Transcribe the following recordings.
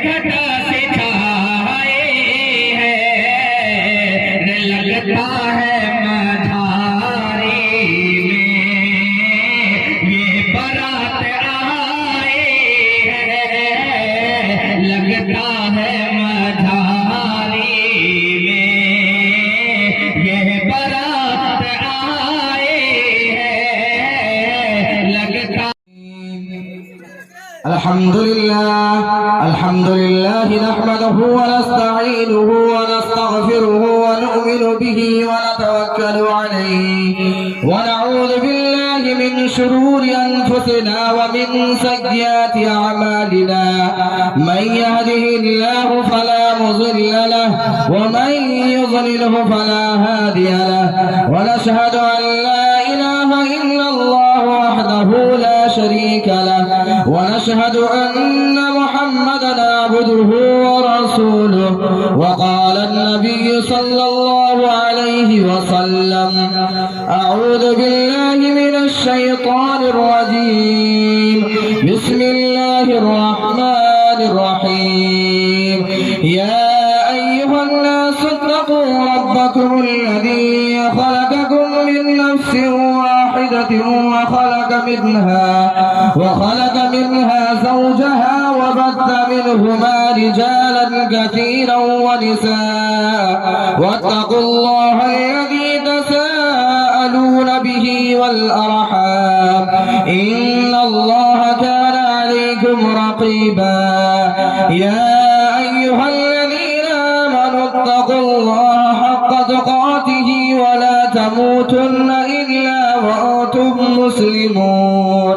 घटा से छाए हैं, लगता है मझारी में ये बारात आए हैं, लगता है मझारी में ये बारात आए हैं, लगता। الحمد لله نحمده ونستعينه ونستغفره ونؤمن به ونتوكل عليه ونعوذ بالله من شرور أنفسنا ومن سيئات أعمالنا. من يهده الله فلا مضل له ومن يضلله فلا هادي له. ونشهد أن لا إله إلا الله وحده لا شريك له. ونشهد أن محمدا عبده ورسوله. وقال النبي صلى الله عليه وسلم: أعوذ بالله من الشيطان الرجيم. بسم الله الرحمن الرحيم. يا أيها الناس اتقوا ربكم الذي خلقكم من نفس واحدة وخلق منها زوجها وبث منهما رجالا كثيرا ونساء. واتقوا الله الذي تساءلون به والأرحام إن الله كان عليكم رقيبا. يا أيها الذين آمنوا اتقوا الله حق تقاته ولا تموتن إلا وأنتم مسلمون.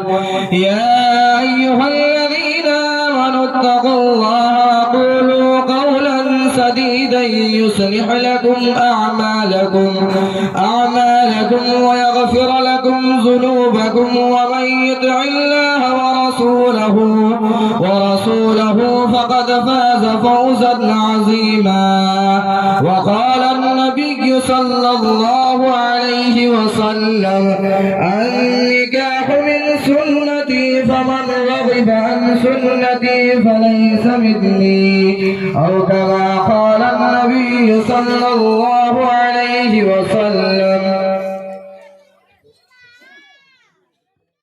يا أيها الذين آمنوا اتقوا الله وقولوا قولا سديدا يصلح لكم أعمالكم ويغفر لكم ذنوبكم. ومن يطع الله ورسوله فقد فاز فوزا عظيما. وقال النبي صلى الله عليه وسلم: النكاح من سنتي فمن رغب عن سنتي فليس مني، أو كما قال النبي صلى الله عليه وسلم.